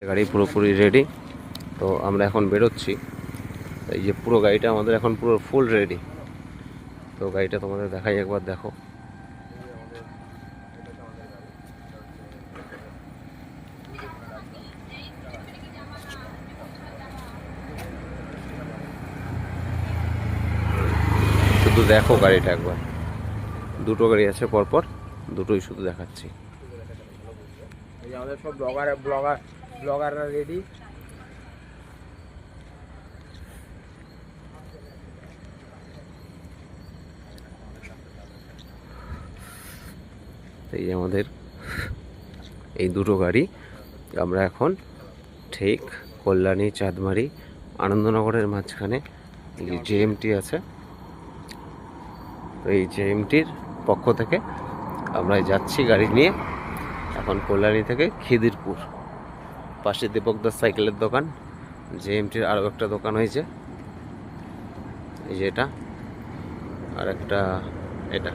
গাড়ি পুরোপুরি রেডি। তো আমরা এখন বেরোচ্ছি। এই যে পুরো গাড়িটা আমাদের এখন পুরো ফুল রেডি। তো গাড়িটা তোমাদের দেখাই, একবার দেখো। শুধু দেখো গাড়িটা একবার, দুটো গাড়ি আছে পরপর, দুটোই শুধু দেখাচ্ছি। এই আমাদের সব ব্লগাররা রেডি। এই আমাদের এই দুটো গাড়ি, আমরা এখন ঠিক কল্যাণী, চাঁদমারি, আনন্দনগরের মাঝখানে এই জেএমটি আছে। তো এই জেএমটির পক্ষ থেকে আমরা যাচ্ছি গাড়ি নিয়ে এখন কল্যাণী থেকে খিদিরপুর। পাশে দীপকদাস সাইকেলের দোকান, জেএমটির আরও একটা দোকান হয়েছে, এই যে এটা, আর একটা এটা।